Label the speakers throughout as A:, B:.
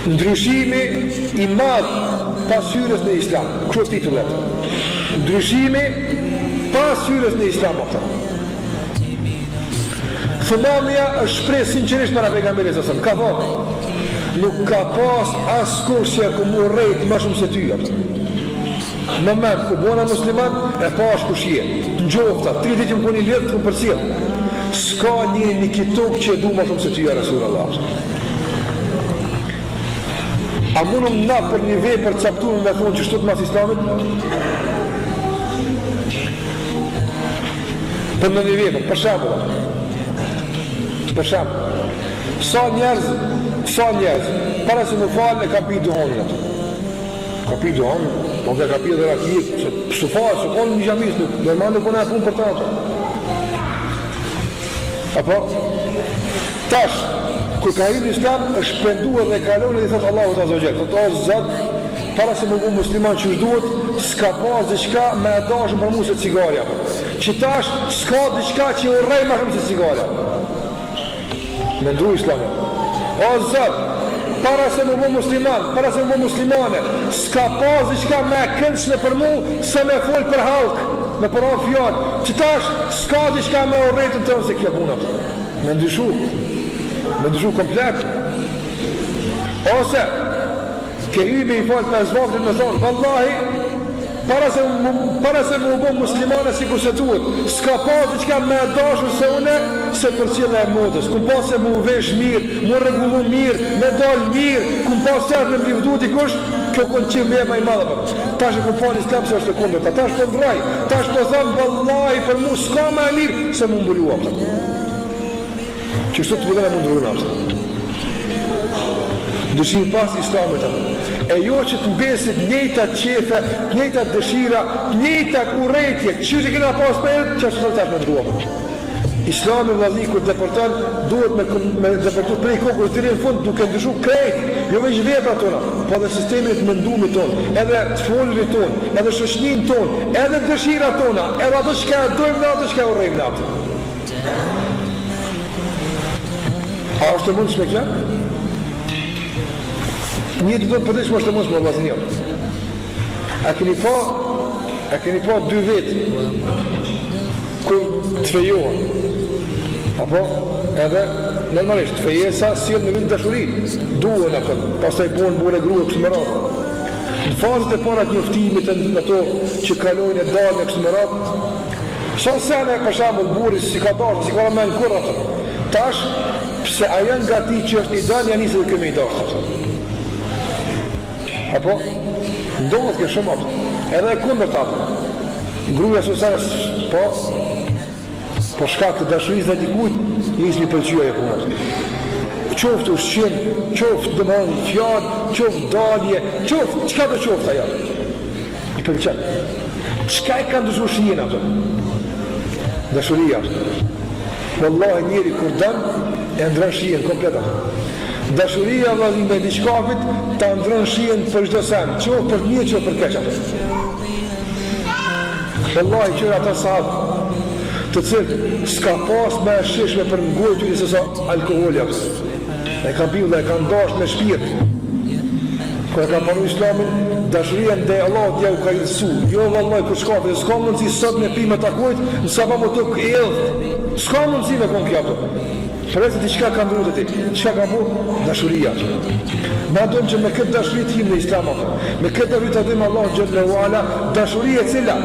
A: Ndryshimi i madh pas hyrjes në Islam. Kjo titullet. Ndryshimi pas hyrjes në Islam. Thumamia është shpreh sinqerisht para pejgamberit sa ka thonë, nuk ka pas askush që ku më urrejt më shumë se ty. Në moment ku bona musliman e pash kush je. Ngjofta, 3 ditë më puni lidh të përcjell. S'ka një kituk që e du më shumë se ty, ja Rasulullah. A mundum na për një vepër caktuar me thonë që shtot mas Islamit? Për në një vepër, për shembull. Për shembull, sa njerëz, para se më falë e ka pi duhonin atë. Ka pi duhonin, po ka pi dhe rakijek, se falë, se falë një gjamis, normal nuk përna e punë për ta atë. Apo? Tash, kur ka hyrë në Islam, është penduar dhe kalon dhe i thotë Allahu Azza wa Jall, thotë o Zot, para se më bu musliman që duhet, s'ka pas diçka me e dashur për mua se cigaria. Që tash s'ka diçka që urrej më shumë se cigaria. Me ndru Islamin. O Zot, para se më bu musliman, para se më bu muslimane, s'ka pas diçka me e këndshme për mua se me fol për halk, me për fjallë, që tash s'ka diçka me urrejtën tënë se kjo puna. Me ndryshu komplet. Ose ke hybe i falë për zvaktit me thonë, vallahi, para se më bu muslimane si kurse tuhet, s'ka pas diçka me e dashur se une, se për cila e modës, kum pas se mu vesh mirë, mu regullu mirë, me dal mirë, kum pas se me mblivdu dikush, kjo kënë qimë me e ma i madhe për. Tash e kum falë Islam se është të kundër, tash të ndraj, tash të thamë, vallahi, për mu s'ka me e mirë, se mu mbulua. Që shtu të vëllën e mundrujnë apëtë. Dëshirë pas Islamit e jo që të mbesit njëta qefe, njëta dëshira, njëta urrejtje, që që këna pas për e, që është të tash me ndruapë. Islami vëllëni kur deportan duhet me deportu prej kokës deri në fund duke ndryshu krejt, jo veç veprat tona, po dhe sistemi të mendumit ton, edhe të folërit ton, edhe shoqërinë ton, edhe dëshirat tona, edhe ato që ka dojmë në ato që ka urrejmë në ato. A është të mundës me kjo? Një të do të përdeshme është të mundës me vazhënjë. A keni pa 2 vetë kur të fejohen. Apo? Edhe normalisht, të fejesa si në vind dashuri. Duhen atë, pastaj punë bune grua kështë më ratë. Në fazët e parat njoftimit e ato që kalojnë e dalë e kështë më ratë, sa sene për shambull buris si ka dashë, si ka me në kur atë. Tash, pse aja nga ti që është një dalë, janë njëse dhe këmi i dashë. Apo? Ndohet kjo shumë atë. Edhe e kundër të atë. Gruja sësarës, po shkak të dashurisë dhe dikujt, njësë një përqyja e punët. Qoftë ushqim, qoftë dëmonë fjallë, qoftë dalje, qoftë, qka të qoftë aja? I përqen. Qka e ka ndëshu shnjën atë? Dashuria. Wallahi njeri kur dëmë, e ndrën shien komplet atë. Dashuria vëllin me diçkafit ta ndrën shien për çdo sen, qoftë për një, qoftë për keq atë. Wallahi qëra ata sahabë të cilë s'ka pas me shishme për ngojtë njëse sa alkoholi atë. E kam piu dhe e kam dash me shpirt. Kër e kam panu Islamin, dashuria ndaj Allah t'ja u ka ilësu. Jo vallaj kër shkafe, s'ka mundësi sot me pi me takojt, nësa pa më të këllë. S'ka mundësi me kon kja të. Përrezi ti qka ka ndru të ti, qka ka bu? Dashuria. Na dojmë që me këtë dashurit him në Islam atë. Me këtë dashurit të dhejmë Allah gjëllë e uala, dashuria cila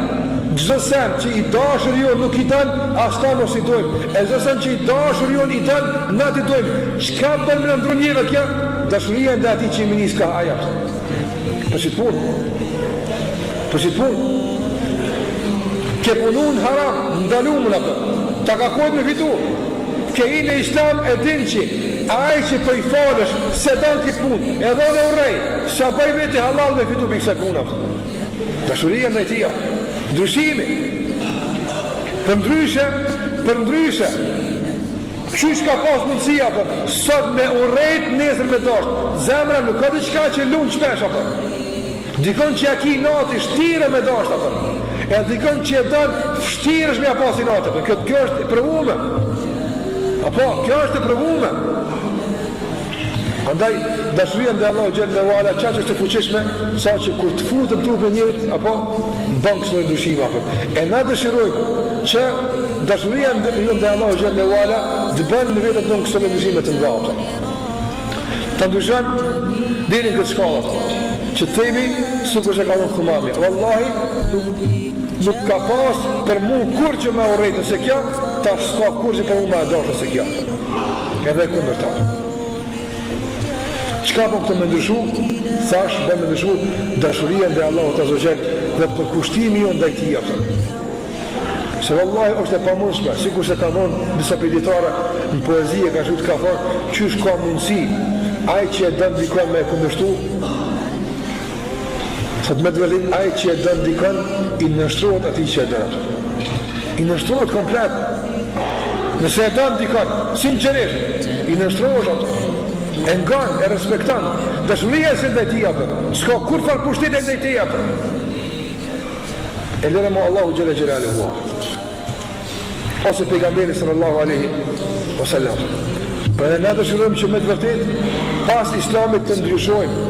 A: çdo sen që i dashur jo nuk i dën, as ta mos i dojmë. E çdo sen që i dashur jo i dën, na ti dojmë. Çka bën me ndron njëra kjo? Dashuria ndaj atij që i minis ka aja. Po si të punë? Po si të punë? Ke punun haram, ndalumë në për. Ta ka kojt me fitu. Ke i në Islam e din që aj që për i falësh se dan këtë punë, edhe dhe urrej, sa bëj veti halal me fitu për kësa punë. Dashuria ndaj tia. Ndryshimi për ndryshe qysh ka pas mundësia për sot me urrejt nesër me dasht zemra nuk ka diçka që lunë shpesh apër dikon që aki nati shtire me dasht apër e dikon që e dënë fshtirësh me a pasi nati apër kjo është e prëvume apo kjo është e prëvume Andaj, dashuria ndaj Allahu xhalla wala çaq është e fuqishme, sa që kur të futet trupin e njerit apo bën këto ndryshime apo. E na dëshirojmë që dashuria ndaj Allahu xhalla wala të bën në vetë tonë këto ndryshime të mëdha. Ta ndryshon deri në këtë shkallë. Që themi sikur se ka dhënë Humami. Wallahi nuk ka pas për mu kur që me urrejtë se kjo, ta s'ka kur që për mu me adashtë se kjo. Edhe kundër ta. Qka po këtë me ndryshu? Thash, me ndryshu dashuria ndaj Allahut Azza wa Jall dhe përkushtimi jo ndaj tij. Se wallahi është e pamundshme, sikur se ka thonë disa pediatare në poezi e ka thënë ka thonë, qysh ka mundësi ai që e dën dikon me kundërshtu. Sot me të vëllim, ai që e dën dikon i nështrohet atij që e dën. I nështrohet komplet. Nëse e dën dikon, sinqerisht, i nështrohet ato. E ngan, e respekton. Dashuria është ndaj tij apo. S'ka kur fal pushtete ndaj tij apo. E lëre mo Allahu xhalla xhelaluhu. Ose pejgamberi sallallahu alaihi wasallam. Për ne dëshirojmë që me të vërtet pas Islamit të ndryshojmë.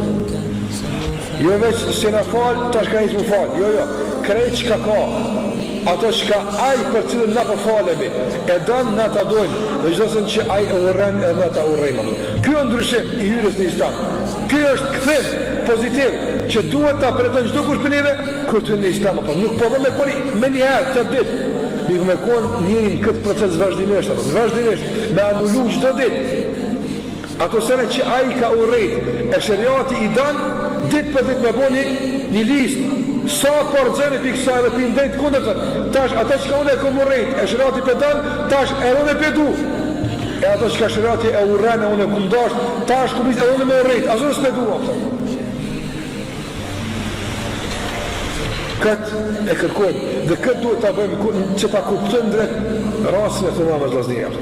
A: Jo veç se na falë, tash ka njësë më falë. Jo, krejt që ka. Ato që ka aj për cilën na për falemi, e danë na ta dojnë, dhe gjithësën që aj e urren e na ta urrejmë. Kjo është ndryshim i hyrjes në Islam. Kjo është këthim pozitiv, që duhet ta pretendojnë çdo kush për neve, kur të në Islam. Nuk po dhe me koni me njëherë të ditë. Nuk me konë njërin këtë proces vazhdimisht, me anullu çdo ditë. Ato sene që ai ka urrejt, e shariati i danë, ditë për ditë me boni një listë, sa porxene për kësa edhe për ndajt kundër të, tash ata që ka unë e kom urrejt, e shariati për danë, tash e unë e pedu. E ato që ka shariati e urren e unë e kumdash, tash këmis e unë me urrejt, asë unë s'pedu. Këtë e kërkojmë, dhe këtë duhet të bëjmë që ta kuptojmë drejt rasën e të mamë zlaznija.